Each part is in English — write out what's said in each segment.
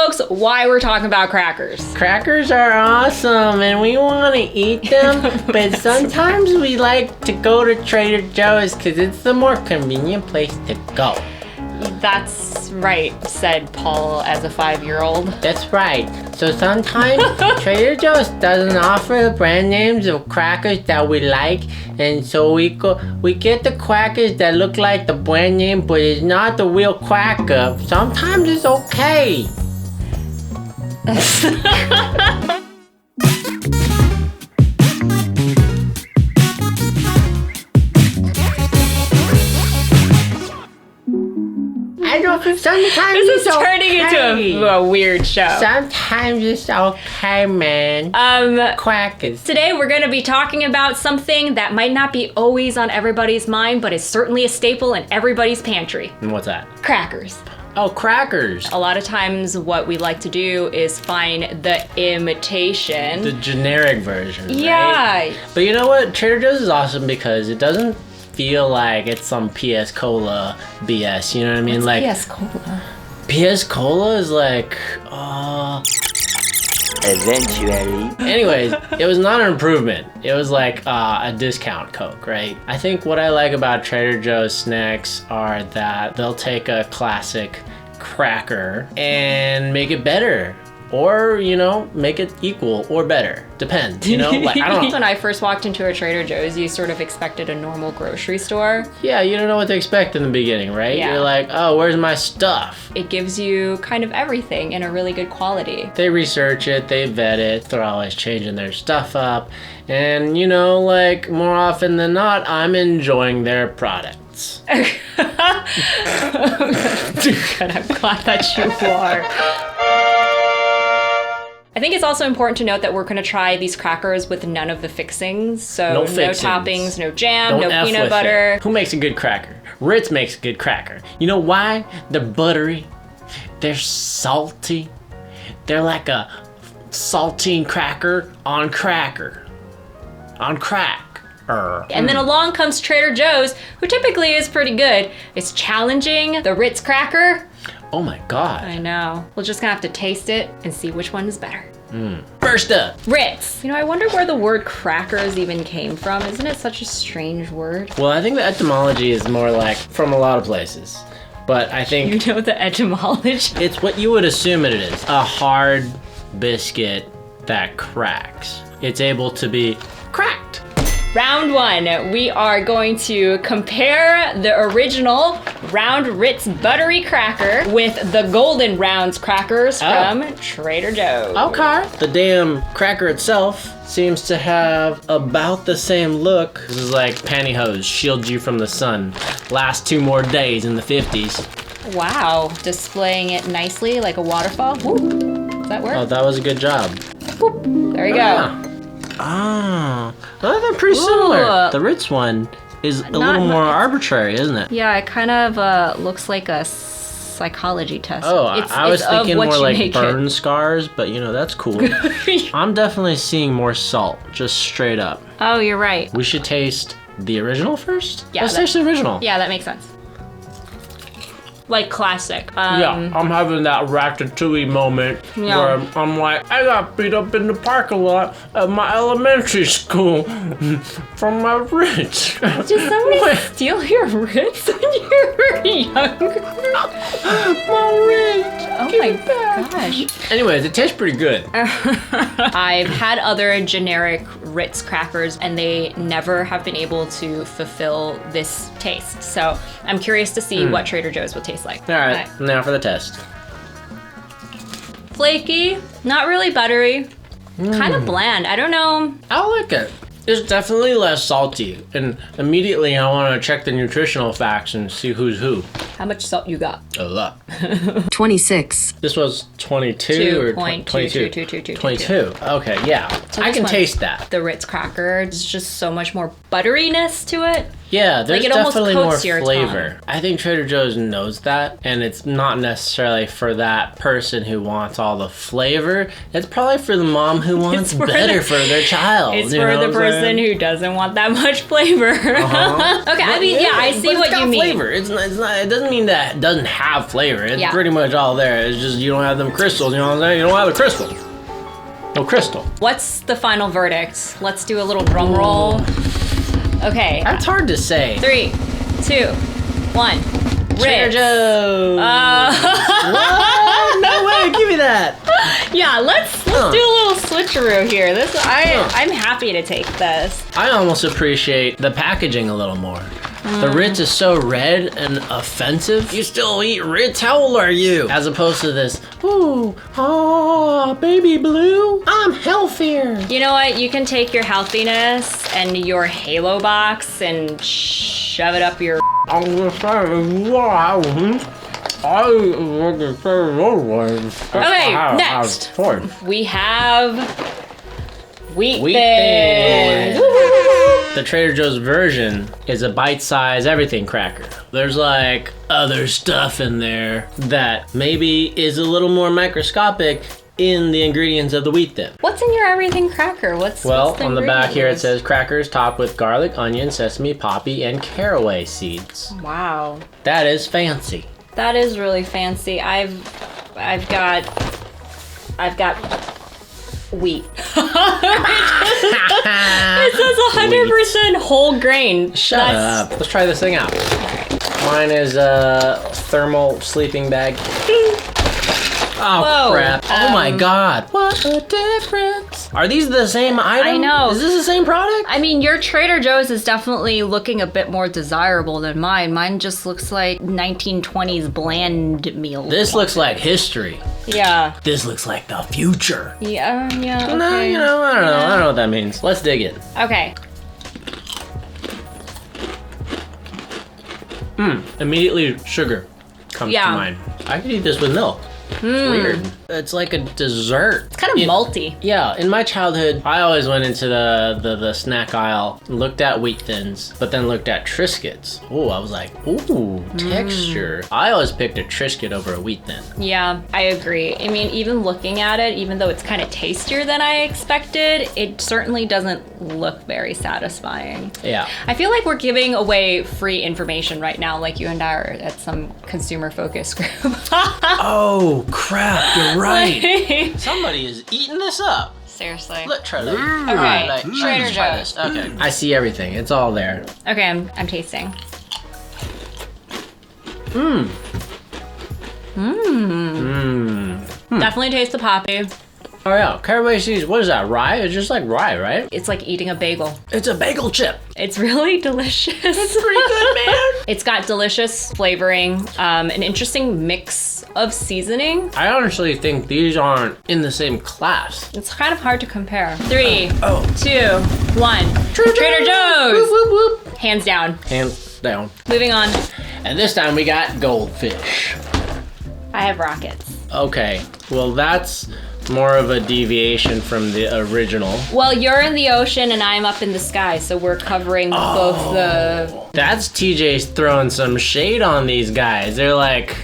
folks, why we're talking about crackers. Crackers are awesome and we want to eat them, but sometimes we like to go to Trader Joe's because it's the more convenient place to go. That's right, said Paul as a 5-year-old. That's right. So sometimes Trader Joe's doesn't offer the brand names of crackers that we like, and so we get the crackers that look like the brand name, but it's not the real cracker. Sometimes it's okay. Sometimes this is turning into a weird show. Sometimes it's okay, man. Crackers. Today we're going to be talking about something that might not be always on everybody's mind, but is certainly a staple in everybody's pantry. And what's that? Crackers. Oh, crackers. A lot of times what we like to do is find the imitation. The generic version, yeah. Right? But you know what? Trader Joe's is awesome because it doesn't feel like it's some PS Cola BS, you know what I mean? What's like PS Cola? PS Cola is like, Eventually. Anyways, it was not an improvement. It was like a discount Coke, right? I think what I like about Trader Joe's snacks are that they'll take a classic cracker and make it better. Or, you know, make it equal or better. Depends, you know? Like, I don't know. When I first walked into a Trader Joe's, you sort of expected a normal grocery store. Yeah, you don't know what to expect in the beginning, right? Yeah. You're like, oh, where's my stuff? It gives you kind of everything in a really good quality. They research it, they vet it, they're always changing their stuff up. And, you know, like, more often than not, I'm enjoying their products. Good, I'm glad that you are. I think it's also important to note that we're going to try these crackers with none of the fixings. So No no fixings. toppings, no jam, Don't no F peanut with butter. it. Who makes a good cracker? Ritz makes a good cracker. You know why? They're buttery. They're salty. They're like a saltine cracker on cracker. On crack. And then along comes Trader Joe's, who typically is pretty good. It's challenging the Ritz cracker. Oh my God. I know. We're just gonna have to taste it and see which one is better. First up. Ritz. You know, I wonder where the word crackers even came from. Isn't it such a strange word? Well, I think the etymology is more like from a lot of places. But I think You know the etymology? it's what you would assume it is. A hard biscuit that cracks. It's able to be cracked. Round one, we are going to compare the original round Ritz buttery cracker with the golden rounds crackers from Trader Joe's. Okay. The damn cracker itself seems to have about the same look. This is like pantyhose, shield you from the sun. Last 2 more days in the 50s. Wow, displaying it nicely like a waterfall. Whoop. Does that work? Oh, that was a good job. Whoop. There you go. Ah, well, they're pretty similar. The Ritz one is a little more arbitrary, isn't it? Yeah, it kind of looks like a psychology test. Oh, I was thinking more like burn it. scars, but you know, that's cool. I'm definitely seeing more salt, just straight up. Oh, you're right. We should taste the original first? Yeah, Let's taste the original. Yeah, that makes sense. Like classic. Yeah, I'm having that Ratatouille moment where I'm like, I got beat up in the parking lot at my elementary school from my Ritz. Did somebody steal your Ritz when you were younger? My Ritz. Oh my gosh. Anyways, it tastes pretty good. I've had other generic Ritz crackers and they never have been able to fulfill this taste. So I'm curious to see what Trader Joe's will taste like. All right, now for the test. Flaky, not really buttery, kind of bland. I don't know. I like it. It's definitely less salty, and immediately I want to check the nutritional facts and see who's who. How much salt you got? A lot. 26. This was 22 or 22. 22. Okay, yeah. So I this can one- taste that. The Ritz cracker, it's just so much more butteriness to it. Yeah, there's Like, it almost definitely more coats your flavor. tongue. I think Trader Joe's knows that, and it's not necessarily for that person who wants all the flavor. It's probably for the mom who wants for better for their child. It's you for know the what I'm person saying? who doesn't want that much flavor. Okay, I mean, yeah, I see but what it's got you mean. Flavor. It's not. It doesn't mean that it doesn't have flavor. It's Yeah. pretty much all there. It's just you don't have them crystals. You know what I'm saying? You don't have the crystal. No crystal. What's the final verdict? Let's do a little drum roll. Okay, That's hard to say. 3, 2, 1. Trader Ritz. Joe's. What? No way! Give me that. Yeah, let's do a little switcheroo here. I'm happy to take this. I almost appreciate the packaging a little more. The Ritz is so red and offensive. You still eat Ritz? How old are you? As opposed to this, ooh, oh, baby blue, I'm healthier. You know what? You can take your healthiness and your Halo box and shove it up your. I'm gonna say, wow. Okay, next. We have wheat thins. The Trader Joe's version is a bite-sized everything cracker. There's like other stuff in there that maybe is a little more microscopic in the ingredients of the wheat thin. What's in your everything cracker? What's On the back here it ingredients? says crackers topped with garlic, onion, sesame, poppy, and caraway seeds. Wow, That is fancy. that is really fancy. I've got wheat. It says 100% whole grain. Shut up. Let's try this thing out. Mine is a thermal sleeping bag. Oh, Whoa. crap. Oh my god. What a difference. Are these the same item? I know. Is this the same product? I mean, your Trader Joe's is definitely looking a bit more desirable than mine. Mine just looks like 1920s bland meal. This looks like history. Yeah. This looks like the future. Yeah, yeah, okay. No, you know, I don't know. I don't know what that means. Let's dig in. Okay. Immediately, sugar comes Yeah. to mind. I could eat this with milk. It's weird. It's like a dessert. It's kind of malty. Yeah, in my childhood, I always went into the snack aisle, looked at wheat thins, but then looked at Triscuits. Oh, I was like, ooh, texture. I always picked a Triscuit over a wheat thin. Yeah, I agree. I mean, even looking at it, even though it's kind of tastier than I expected, it certainly doesn't look very satisfying. Yeah. I feel like we're giving away free information right now, like you and I are at some consumer focus group. Oh, crap, you're right. Somebody is eating this up. Seriously. Let's try that. Okay, Trader let's try Joe's. this. Okay. I see everything. It's all there. Okay, I'm tasting. Definitely taste the poppy. Oh yeah, caraway seeds. What is that? Rye? It's just like rye, right? It's like eating a bagel. It's a bagel chip. It's really delicious. It's pretty good, man. It's got delicious flavoring, an interesting mix of seasoning. I honestly think these aren't in the same class. It's kind of hard to compare. 3, Oh. 2, 1. Trader Joe's! Whoop, whoop, whoop. Hands down. Hands down. Moving on. And this time we got Goldfish. I have rockets. Okay, well that's more of a deviation from the original. Well, you're in the ocean and I'm up in the sky, so we're covering both the... That's TJ's throwing some shade on these guys. They're like,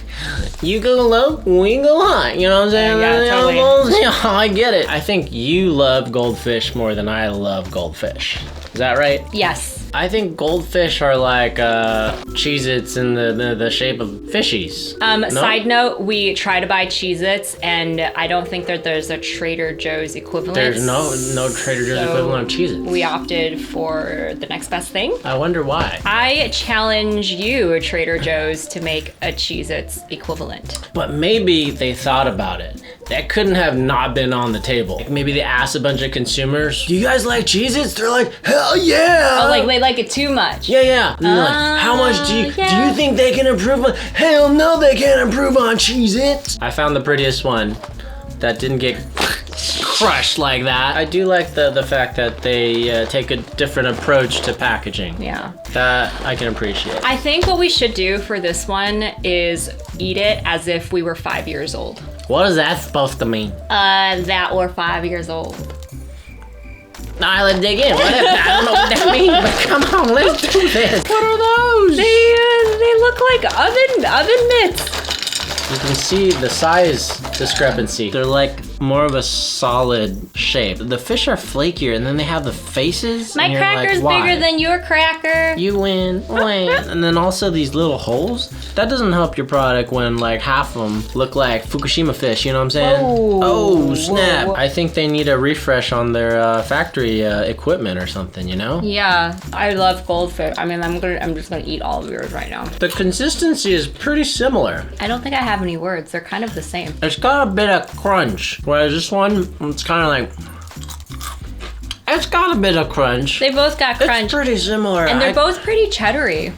you go low, we go high. You know what I'm saying? Yeah, totally. Yeah, I get it. I think you love Goldfish more than I love Goldfish. Is that right? Yes. I think Goldfish are like Cheez-Its in the shape of fishies. No? Side note, we try to buy Cheez-Its, and I don't think that there's a Trader Joe's equivalent. There's no Trader Joe's equivalent of Cheez-Its. We opted for the next best thing. I wonder why. I challenge you, Trader Joe's, to make a Cheez-Its equivalent. But maybe they thought about it. That couldn't have not been on the table. Maybe they asked a bunch of consumers, do you guys like Cheez-Its? They're like, hell yeah! Oh, like they like it too much. Yeah. And they're like, how much do you yeah. think they can improve on? Hell no, they can't improve on Cheez-Its. I found the prettiest one that didn't get crushed like that. I do like the fact that they take a different approach to packaging. Yeah. That I can appreciate. I think what we should do for this one is eat it as if we were 5 years old. What is that supposed to mean? That we're 5 years old. Now let's dig in. What if, I don't know what that means, but come on, let's do this. What are those? They look like oven mitts. You can see the size discrepancy. They're like more of a solid shape. The fish are flakier, and then they have the faces. My and you're cracker's like, why? bigger than your cracker. You win. And then also these little holes. That doesn't help your product when like half of them look like Fukushima fish, you know what I'm saying? Whoa. Oh, snap. Whoa. I think they need a refresh on their factory equipment or something, you know? Yeah, I love goldfish. I mean, I'm just gonna eat all of yours right now. The consistency is pretty similar. I don't think I have any words. They're kind of the same. It's got a bit of crunch, whereas this one, it's kind of like, it's got a bit of crunch. They both got crunch. It's pretty similar. And they're both pretty cheddary.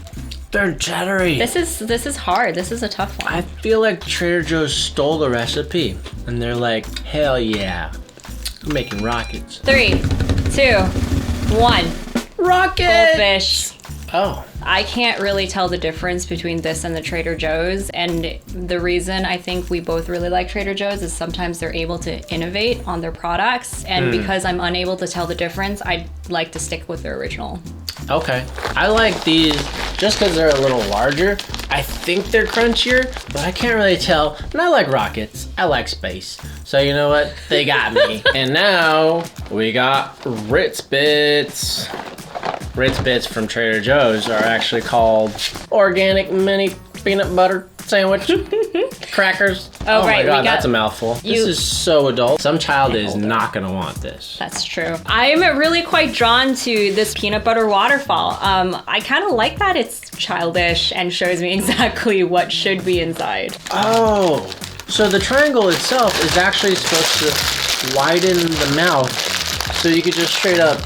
They're cheddary. This is hard. This is a tough one. I feel like Trader Joe's stole the recipe, and they're like, hell yeah, we're making rockets. 3, 2, 1. Rocket! Goldfish. Oh. I can't really tell the difference between this and the Trader Joe's, and the reason I think we both really like Trader Joe's is sometimes they're able to innovate on their products, and because I'm unable to tell the difference, I like to stick with their original. Okay. I like these just because they're a little larger. I think they're crunchier, but I can't really tell. And I like rockets. I like space. So you know what? They got me. And now we got Ritz Bits. Ritz Bits from Trader Joe's are actually called organic mini peanut butter sandwich crackers. Oh, my right, god, we got- that's a mouthful. This is so adult. Some child is not gonna want this. That's true. I'm really quite drawn to this peanut butter waterfall. I kind of like that it's childish and shows me exactly what should be inside. Oh, so the triangle itself is actually supposed to widen the mouth so you could just straight up.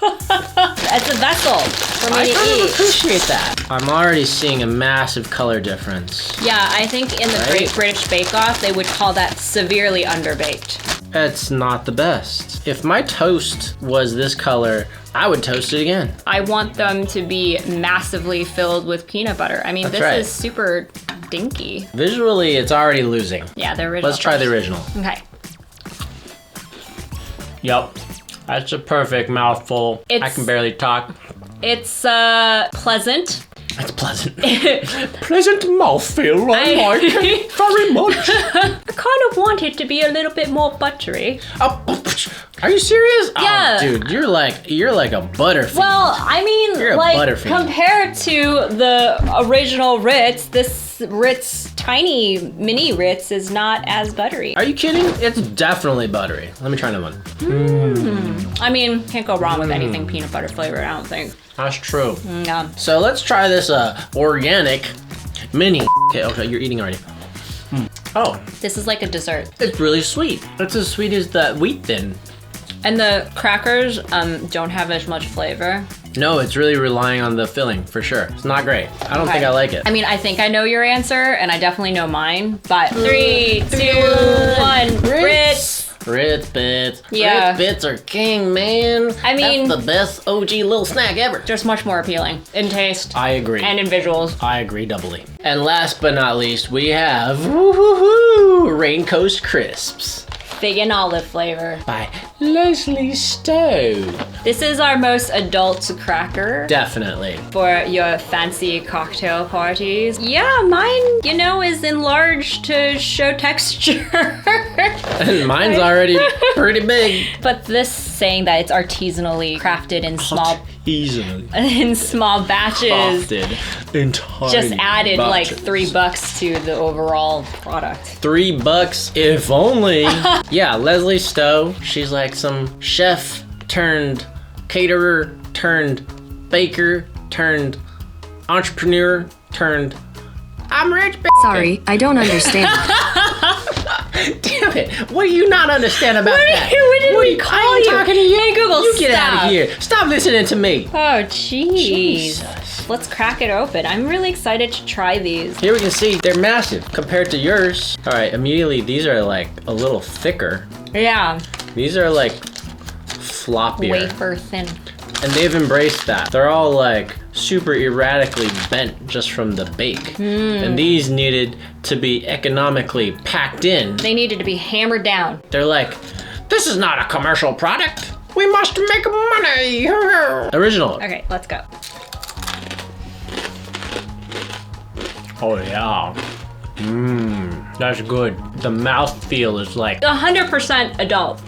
It's a vessel for me I to kind of eat. appreciate that. I'm already seeing a massive color difference. Yeah, I think in the Right? Great British Bake Off, they would call that severely underbaked. It's not the best. If my toast was this color, I would toast it again. I want them to be massively filled with peanut butter. I mean, That's this right. is super dinky. Visually, it's already losing. Yeah, the original. Let's try the first. original. Okay. Yup. That's a perfect mouthful. I It's- can barely talk. It's pleasant. It's pleasant. Pleasant mouthfeel, I like it very much. I kind of want it to be a little bit more buttery. Oh, are you serious? Yeah. Oh, dude, you're like a butterfield. Well, I mean, You're a like, Butterfield. compared to the original Ritz, this Ritz tiny mini Ritz is not as buttery. Are you kidding? It's definitely buttery. Let me try another one. I mean, can't go wrong with anything peanut butter flavored, I don't think. That's true. Yeah. So let's try this organic mini. Okay, you're eating already. Oh, This is like a dessert. it's really sweet. It's as sweet as that wheat thin. And the crackers don't have as much flavor. No, it's really relying on the filling for sure. It's not great. I don't think I like it. I mean, I think I know your answer, and I definitely know mine. But 3, 2, 1, Ritz. Ritz Bits. Yeah. Ritz Bits are king, man. I mean- that's the best OG little snack ever. Just much more appealing in taste I agree. and in visuals. I agree doubly. And last but not least, we have Raincoast Crisps Fig and olive flavor. by Leslie Stowe. This is our most adult cracker Definitely. for your fancy cocktail parties. Yeah, mine, is enlarged to show texture. And mine's already pretty big. But this saying that it's artisanally crafted in Easily. small batches Crafted in tiny just added like batches. $3 to the overall product. $3 if only. Yeah, Leslie Stowe. She's like some chef turned caterer turned baker turned entrepreneur turned I'm rich. Sorry, I don't understand. Damn it! What do you not understand about that? What did we I call ain't you? talking to you. Hey, Google, you get out stop. of here. Stop listening to me. Oh, jeez. Jesus. Let's crack it open. I'm really excited to try these. Here we can see they're massive compared to yours. All right, immediately these are like a little thicker. Yeah, These are like floppier. wafer thin. And they've embraced that. They're all like super erratically bent just from the bake. And these needed to be economically packed in. They needed to be hammered down. They're like, this is not a commercial product. We must make money. Original. Okay, let's go. Oh yeah. That's good. The mouthfeel is like 100% adult.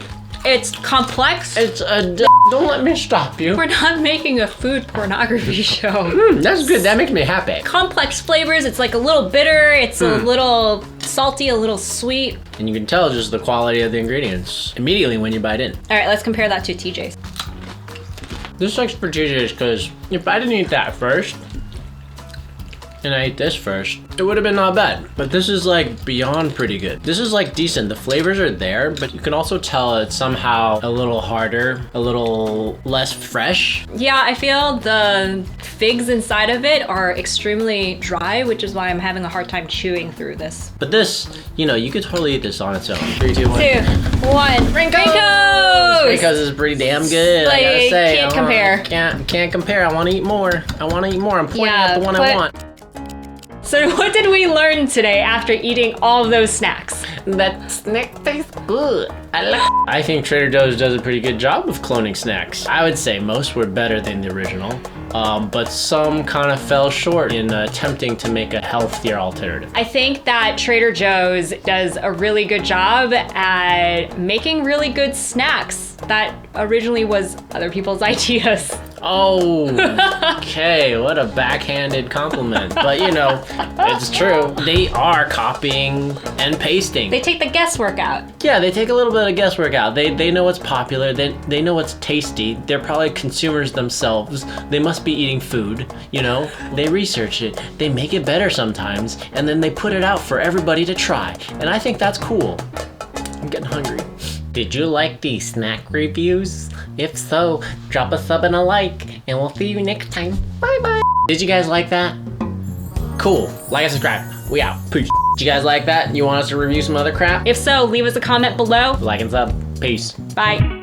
It's complex. it's a. Don't let me stop you. We're not making a food pornography show. That's good. That makes me happy. Complex flavors. It's like a little bitter. It's a little salty, a little sweet. And you can tell just the quality of the ingredients immediately when you bite in. All right, let's compare that to TJ's. This sucks for TJ's because if I didn't eat that first, and I ate this first, it would have been not bad. But this is like beyond pretty good. This is like decent. The flavors are there, but you can also tell it's somehow a little harder, a little less fresh. Yeah, I feel the figs inside of it are extremely dry, which is why I'm having a hard time chewing through this. But this, you know, you could totally eat this on its own. 3, 2, 1. 2, 1. Raincoast! Because it's pretty damn good. I gotta Like, say. can't compare. Can't compare. I want to eat more. I want to eat more. I'm pointing at the one I want. So what did we learn today after eating all of those snacks? That snack tastes good. I think Trader Joe's does a pretty good job of cloning snacks. I would say most were better than the original, but some kind of fell short in attempting to make a healthier alternative. I think that Trader Joe's does a really good job at making really good snacks that originally was other people's ideas. Oh, okay, what a backhanded compliment. But you know, it's true. They are copying and pasting. They take the guesswork out. Yeah, they take a little bit of guesswork out. They know what's popular, they know what's tasty. They're probably consumers themselves. They must be eating food, you know? They research it, they make it better sometimes, and then they put it out for everybody to try. And I think that's cool. I'm getting hungry. Did you like these snack reviews? If so, drop a sub and a like, and we'll see you next time. Bye bye. Did you guys like that? Cool. Like and subscribe. We out. Peace. Did you guys like that? You want us to review some other crap? If so, leave us a comment below. Like and sub. Peace. Bye.